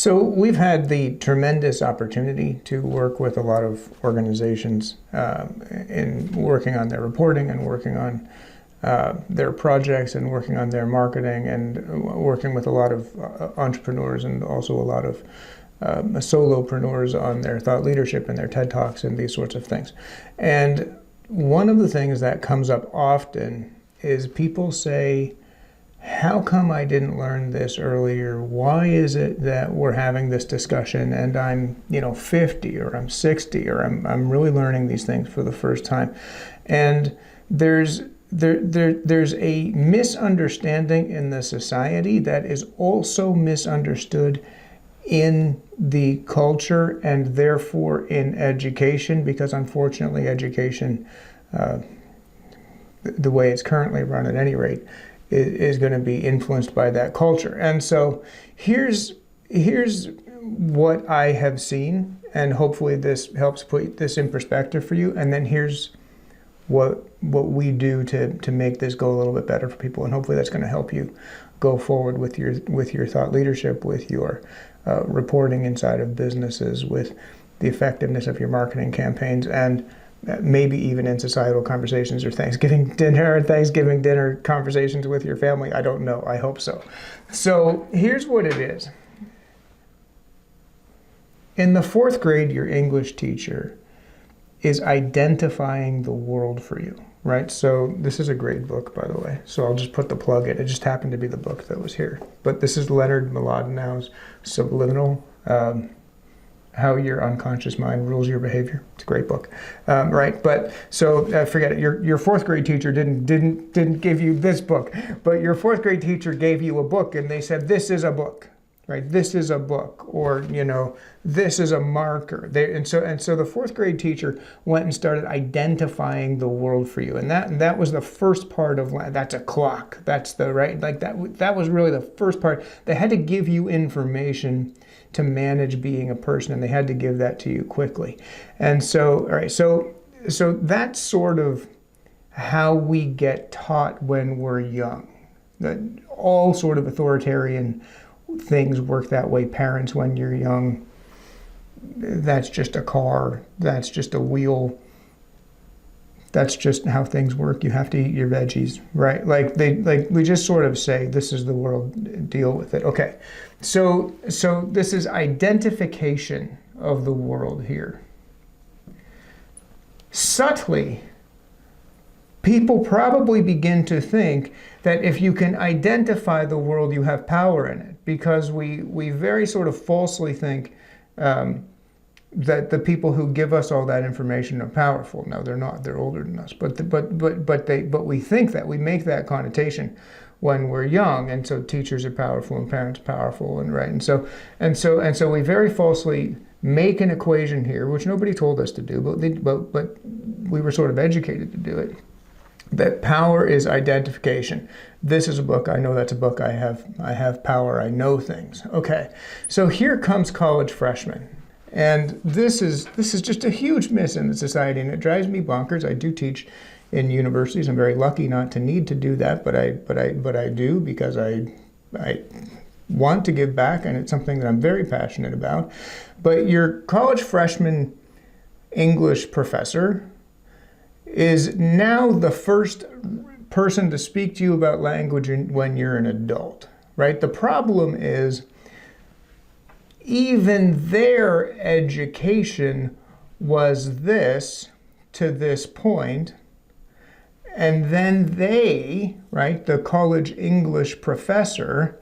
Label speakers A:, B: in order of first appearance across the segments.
A: So we've had the tremendous opportunity to work with a lot of organizations in working on their reporting and working on their projects and working on their marketing and working with a lot of entrepreneurs and also a lot of solopreneurs on their thought leadership and their TED Talks and these sorts of things. And one of the things that comes up often is people say, how come I didn't learn this earlier? Why is it that we're having this discussion and I'm, 50 or I'm 60 or I'm really learning these things for the first time? And there's a misunderstanding in the society that is also misunderstood in the culture and therefore in education, because unfortunately education, the way it's currently run at any rate, is going to be influenced by that culture. And so here's what I have seen, and hopefully this helps put this in perspective for you. And then here's what we do to make this go a little bit better for people, and hopefully that's going to help you go forward with your thought leadership, with your reporting inside of businesses, with the effectiveness of your marketing campaigns, and maybe even in societal conversations or Thanksgiving dinner conversations with your family. I don't know. I hope so. So here's what it is. In the fourth grade, your English teacher is identifying the world for you, right? So this is a great book, by the way. So I'll just put the plug in. It just happened to be the book that was here. But this is Leonard Mlodinow's Subliminal, How Your Unconscious Mind Rules Your Behavior. It's a great book, right? But so forget it. Your fourth grade teacher didn't give you this book, but your fourth grade teacher gave you a book, and they said, "This is a book, right? This is a book," or "This is a marker." And so the fourth grade teacher went and started identifying the world for you, and that was the first part of that's a clock. That's the right that was really the first part. They had to give you information to manage being a person, and they had to give that to you quickly. And so, all right, so that's sort of how we get taught when we're young. That all sort of authoritarian things work that way. Parents, when you're young, that's just a car, that's just a wheel, that's just how things work. You have to eat your veggies, right? We just sort of say, this is the world, deal with it. Okay, so this is identification of the world here. Subtly, people probably begin to think that if you can identify the world, you have power in it, because we very sort of falsely think that the people who give us all that information are powerful. No, they're not. They're older than us. But we think that, we make that connotation when we're young, and so teachers are powerful and parents powerful, and right. And so we very falsely make an equation here, which nobody told us to do, but we were sort of educated to do it. That power is identification. This is a book. I know that's a book. I have power. I know things. Okay. So here comes college freshmen. And this is just a huge miss in the society, and it drives me bonkers. I do teach in universities. I'm very lucky not to need to do that, but I do, because I want to give back, and it's something that I'm very passionate about. But your college freshman English professor is now the first person to speak to you about language when you're an adult, right? The problem is, even their education was this to this point, and then they, right, the college English professor,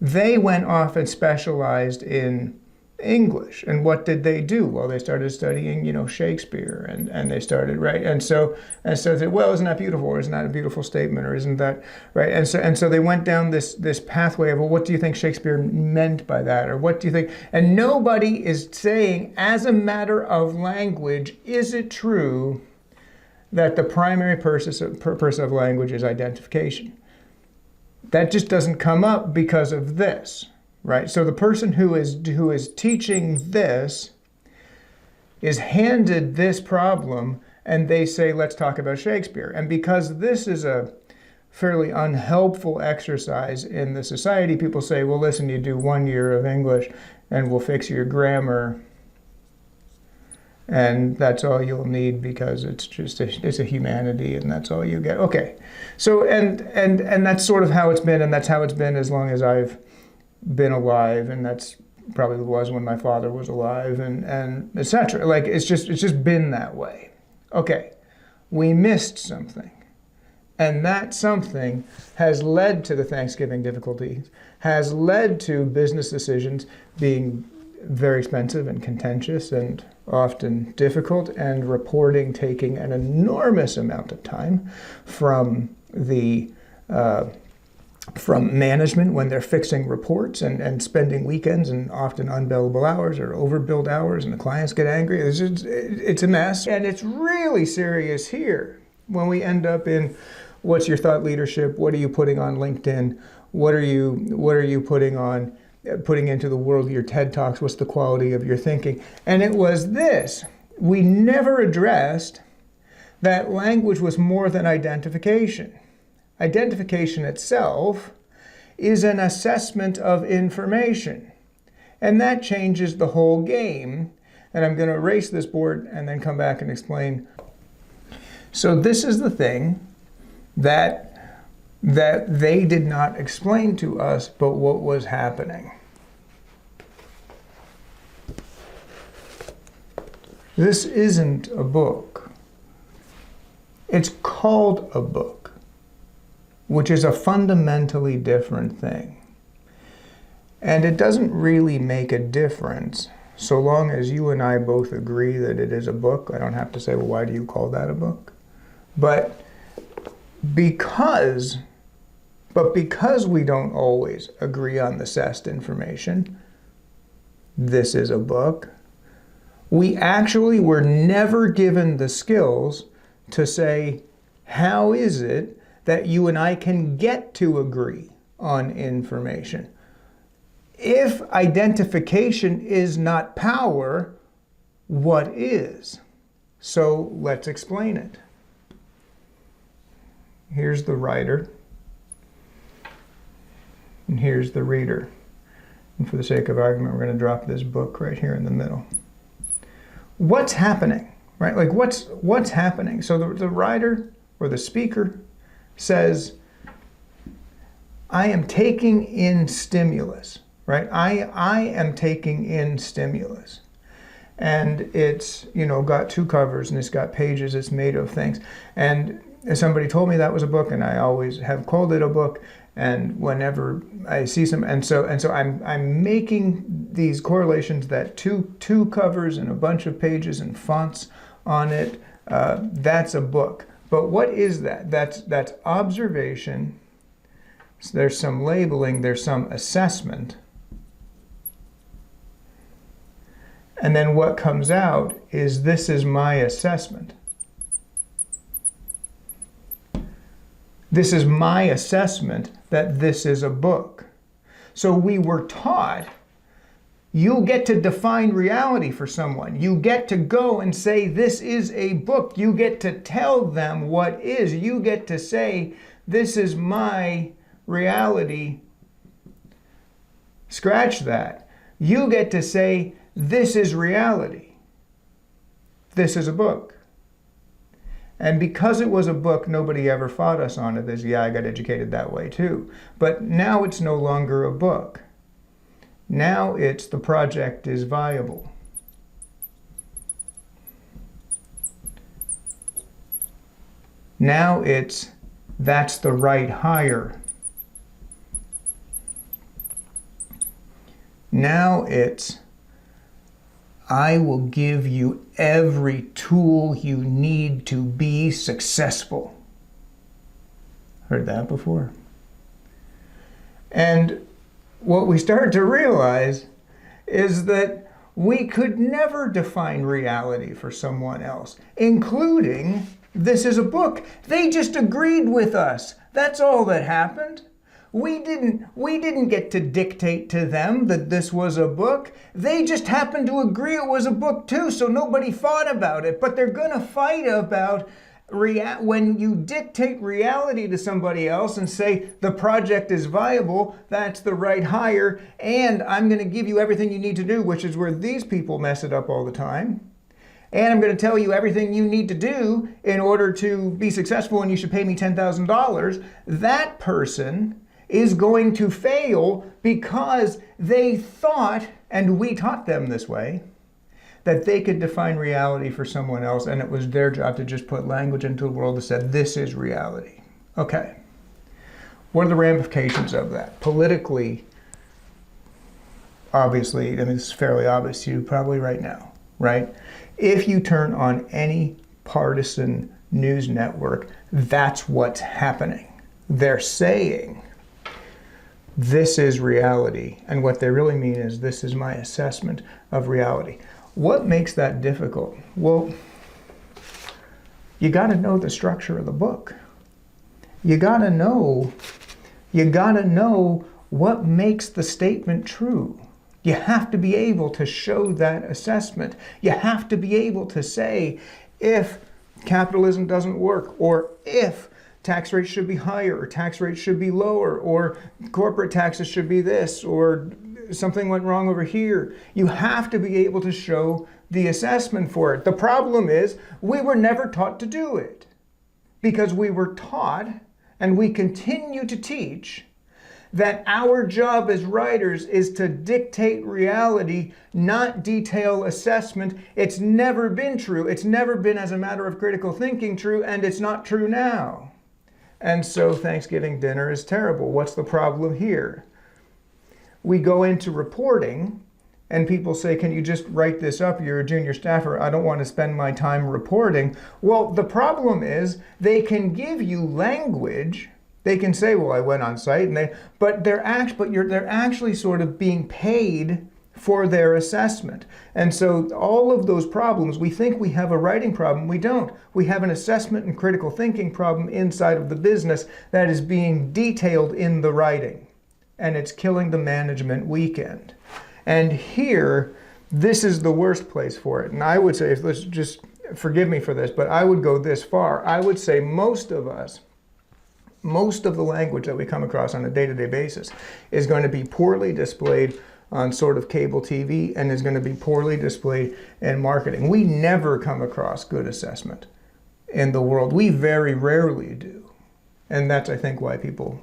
A: they went off and specialized in English. And what did they do? Well, they started studying, Shakespeare, and they started, right? And so they said, well, isn't that beautiful? Or isn't that a beautiful statement? Or isn't that, right? And so they went down this pathway of, well, what do you think Shakespeare meant by that? Or what do you think? And nobody is saying, as a matter of language, is it true that the primary purpose of language is identification? That just doesn't come up because of this. Right, so the person who is teaching this is handed this problem, and they say, let's talk about Shakespeare. And because this is a fairly unhelpful exercise in the society, people say, well, listen, you do 1 year of English, and we'll fix your grammar, and that's all you'll need because it's a humanity, and that's all you get. Okay, so and that's sort of how it's been, and that's how it's been as long as I've been alive, and that's probably was when my father was alive, and etc. Like it's just been that way. Okay, we missed something, and that something has led to the Thanksgiving difficulties, has led to business decisions being very expensive and contentious and often difficult, and reporting taking an enormous amount of time from management when they're fixing reports, and spending weekends and often unbillable hours or overbilled hours, and the clients get angry. It's a mess. And it's really serious here when we end up in what's your thought leadership? What are you putting on LinkedIn? What are you putting into the world, your TED Talks? What's the quality of your thinking? And it was this. We never addressed that language was more than identification. Identification itself is an assessment of information. And that changes the whole game. And I'm going to erase this board and then come back and explain. So this is the thing that they did not explain to us, but what was happening. This isn't a book. It's called a book, which is a fundamentally different thing. And it doesn't really make a difference so long as you and I both agree that it is a book. I don't have to say, well, why do you call that a book? But because we don't always agree on the assessed information, this is a book. We actually were never given the skills to say, how is it that you and I can get to agree on information? If identification is not power, what is? So let's explain it. Here's the writer, and here's the reader. And for the sake of argument, we're going to drop this book right here in the middle. What's happening, right? Like what's happening? So the writer or the speaker says, I am taking in stimulus, right? I am taking in stimulus. And it's, got two covers, and it's got pages, it's made of things. And somebody told me that was a book, and I always have called it a book. And whenever I see some, and so I'm making these correlations that two covers and a bunch of pages and fonts on it, that's a book. But what is that? That's observation. So there's some labeling, there's some assessment. And then what comes out is, this is my assessment. This is my assessment that this is a book. So we were taught, you get to define reality for someone. You get to go and say, this is a book. You get to tell them what is. You get to say, this is my reality. Scratch that. You get to say, this is reality. This is a book. And because it was a book, nobody ever fought us on it as, yeah, I got educated that way too. But now it's no longer a book. Now it's, the project is viable. Now it's, that's the right hire. Now it's, I will give you every tool you need to be successful. Heard that before? And what we start to realize is that we could never define reality for someone else, including, this is a book. They just agreed with us. That's all that happened. We didn't get to dictate to them that this was a book. They just happened to agree it was a book too, so nobody fought about it. But they're going to fight about when you dictate reality to somebody else and say the project is viable, that's the right hire, and I'm going to give you everything you need to do, which is where these people mess it up all the time. And I'm going to tell you everything you need to do in order to be successful, and you should pay me $10,000. That person is going to fail because they thought, and we taught them this way, that they could define reality for someone else, and it was their job to just put language into the world that said, this is reality. Okay. What are the ramifications of that? Politically, obviously, I mean, it's fairly obvious to you probably right now, right? If you turn on any partisan news network, that's what's happening. They're saying, this is reality, and what they really mean is, this is my assessment of reality. What makes that difficult? Well, you got to know the structure of the book. You got to know what makes the statement true. You have to be able to show that assessment. You have to be able to say, if capitalism doesn't work, or if tax rates should be higher, or tax rates should be lower, or corporate taxes should be this, or something went wrong over here. You have to be able to show the assessment for it. The problem is, we were never taught to do it, because we were taught, and we continue to teach, that our job as writers is to dictate reality, not detail assessment. It's never been true. It's never been, as a matter of critical thinking, true, and it's not true now. And so Thanksgiving dinner is terrible. What's the problem here? We go into reporting, and people say, can you just write this up? You're a junior staffer. I don't want to spend my time reporting. Well, the problem is, they can give you language. They can say, well, I went on site, and they're actually sort of being paid for their assessment. And so all of those problems, we think we have a writing problem. We don't. We have an assessment and critical thinking problem inside of the business that is being detailed in the writing. And it's killing the management weekend. And here, this is the worst place for it. And I would say, let's just forgive me for this, but I would go this far. I would say most of the language that we come across on a day-to-day basis is going to be poorly displayed on sort of cable TV, and is going to be poorly displayed in marketing. We never come across good assessment in the world. We very rarely do. And that's, I think, why people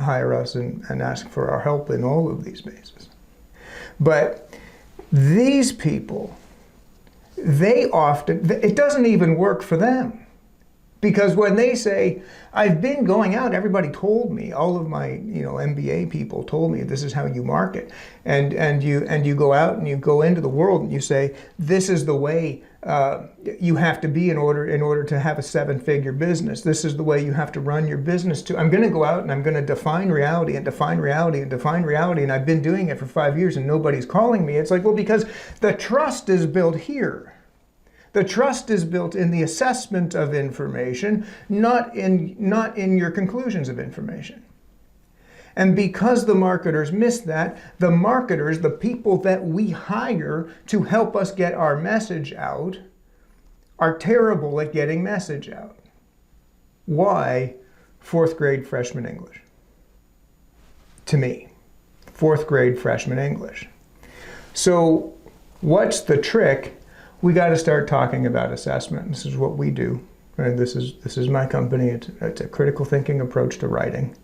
A: hire us and ask for our help in all of these bases. But these people, it doesn't even work for them. Because when they say, I've been going out, everybody told me, all of my MBA people told me this is how you market. And you go out and you go into the world and you say, this is the way you have to be in order to have a 7-figure business. This is the way you have to run your business too. I'm going to go out and I'm going to define reality and define reality and define reality. And I've been doing it for 5 years and nobody's calling me. It's like, well, because the trust is built here. The trust is built in the assessment of information, not in your conclusions of information. And because the marketers miss that, the marketers, the people that we hire to help us get our message out, are terrible at getting message out. Why 4th grade freshman English? To me, 4th grade freshman English. So what's the trick? We got to start talking about assessment. This is what we do. Right? This is my company. It's a critical thinking approach to writing.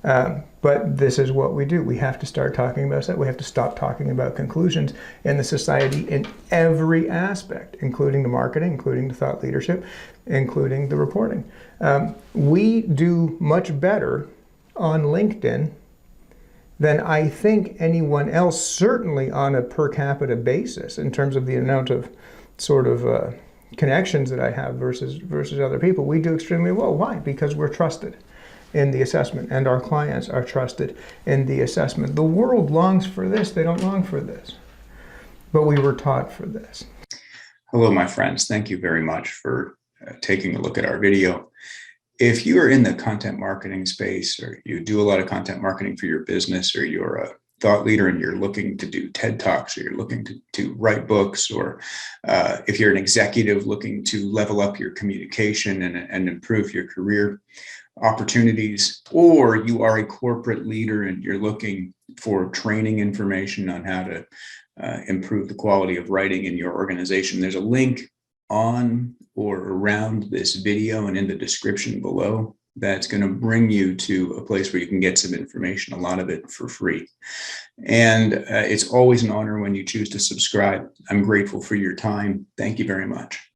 A: But this is what we do. We have to start talking about that. We have to stop talking about conclusions in the society in every aspect, including the marketing, including the thought leadership, including the reporting. We do much better on LinkedIn than I think anyone else, certainly on a per capita basis, in terms of the amount of sort of connections that I have versus other people. We do extremely well. Why? Because we're trusted in the assessment, and our clients are trusted in the assessment. The world longs for this. They don't long for this. But we were taught for this.
B: Hello, my friends. Thank you very much for taking a look at our video. If you are in the content marketing space, or you do a lot of content marketing for your business, or you're a thought leader and you're looking to do TED Talks, or you're looking to write books, or if you're an executive looking to level up your communication and improve your career opportunities, or you are a corporate leader and you're looking for training information on how to improve the quality of writing in your organization, there's a link on or around this video and in the description below that's going to bring you to a place where you can get some information, a lot of it for free. And it's always an honor when you choose to subscribe. I'm grateful for your time. Thank you very much.